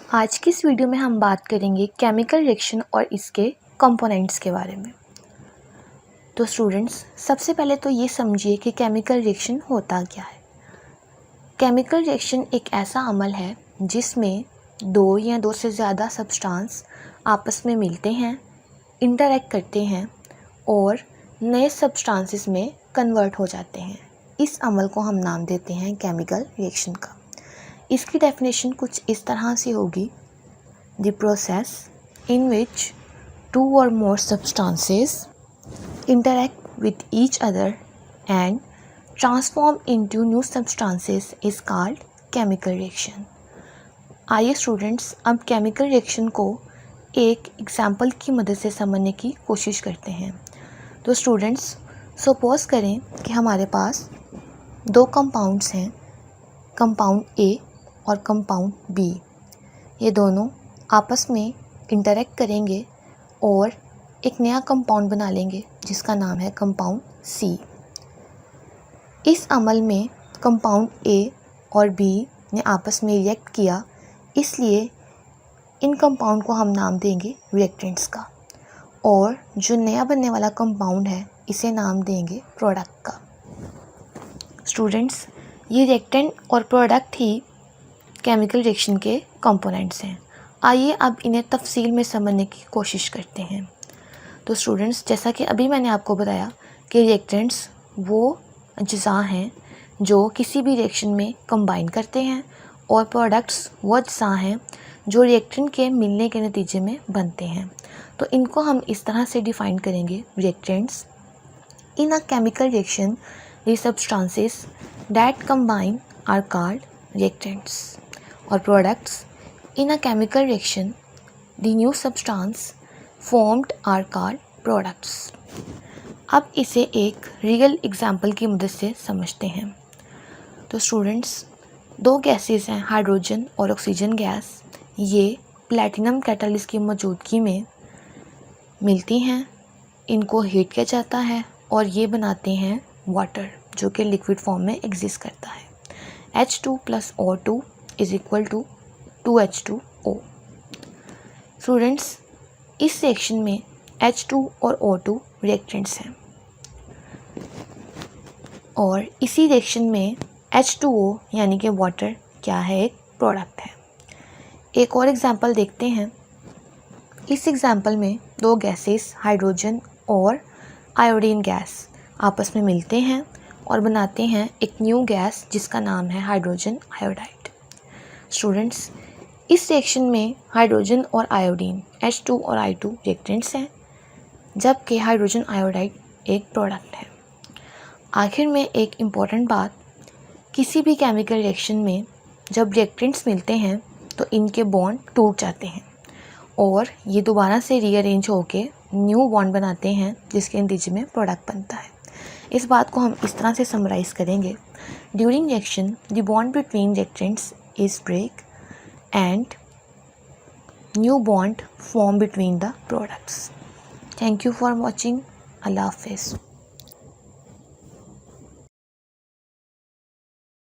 आज की इस वीडियो में हम बात करेंगे केमिकल रिएक्शन और इसके कंपोनेंट्स के बारे में। तो स्टूडेंट्स, सबसे पहले तो ये समझिए कि केमिकल रिएक्शन होता क्या है। केमिकल रिएक्शन एक ऐसा अमल है जिसमें दो या दो से ज़्यादा सब्सटेंस आपस में मिलते हैं, इंटरैक्ट करते हैं और नए सब्सटेंसेस में कन्वर्ट हो जाते हैं। इस अमल को हम नाम देते हैं केमिकल रिएक्शन का। इसकी डेफिनेशन कुछ इस तरह से होगी: the process in which two or more substances interact with each other and transform into new substances is called chemical reaction. आइए स्टूडेंट्स, अब केमिकल रिएक्शन को एक एग्जाम्पल की मदद से समझने की कोशिश करते हैं। तो स्टूडेंट्स, सपोज करें कि हमारे पास दो कंपाउंड्स हैं, कंपाउंड ए और कंपाउंड बी। ये दोनों आपस में इंटरैक्ट करेंगे और एक नया कंपाउंड बना लेंगे जिसका नाम है कंपाउंड सी। इस अमल में कंपाउंड ए और बी ने आपस में रिएक्ट किया, इसलिए इन कंपाउंड को हम नाम देंगे रिएक्टेंट्स का, और जो नया बनने वाला कंपाउंड है इसे नाम देंगे प्रोडक्ट का। स्टूडेंट्स, ये रिएक्टेंट और प्रोडक्ट ही केमिकल रिएक्शन के कंपोनेंट्स हैं। आइए अब इन्हें तफसील में समझने की कोशिश करते हैं। तो स्टूडेंट्स, जैसा कि अभी मैंने आपको बताया कि रिएक्टेंट्स वो अज्जा हैं जो किसी भी रिएक्शन में कंबाइन करते हैं, और प्रोडक्ट्स वो अज्जा हैं जो रिएक्टेंट के मिलने के नतीजे में बनते हैं। तो इनको हम इस तरह से डिफ़ाइन करेंगे: reactants in a chemical reaction the substances that combine are called reactants, और products in a chemical reaction the new substance formed are called products. अब इसे एक रियल एग्जाम्पल की मदद से समझते हैं। तो स्टूडेंट्स, दो गैसेस हैं, हाइड्रोजन और ऑक्सीजन गैस। ये प्लैटिनम कैटालिस्ट की मौजूदगी में मिलती हैं, इनको हीट किया जाता है और ये बनाते हैं वाटर, जो कि लिक्विड फॉर्म में एग्जिस्ट करता है। H2 + O2 is equal to 2H2O। Students, इस रिएक्शन में H2 और O2 रिएक्टेंट्स हैं, और इसी रिएक्शन में H2O यानी कि वाटर क्या है, एक प्रोडक्ट है। एक और एग्जांपल देखते हैं। इस एग्जांपल में दो गैसेस, हाइड्रोजन और आयोडीन गैस, आपस में मिलते हैं और बनाते हैं एक न्यू गैस जिसका नाम है हाइड्रोजन आयोडाइड। स्टूडेंट्स, इस रिएक्शन में हाइड्रोजन और आयोडीन H2 और I2 रिएक्टेंट्स हैं, जबकि हाइड्रोजन आयोडाइड एक प्रोडक्ट है। आखिर में एक इम्पॉर्टेंट बात, किसी भी केमिकल रिएक्शन में जब रिएक्टेंट्स मिलते हैं तो इनके बॉन्ड टूट जाते हैं और ये दोबारा से रीअरेंज होके न्यू बॉन्ड बनाते हैं, जिसके नतीजे में प्रोडक्ट बनता है। इस बात को हम इस तरह से समराइज़ करेंगे: during reaction the bond between reactants is break and new bond form between the products. Thank you for watching. अल्लाह हाफिज़।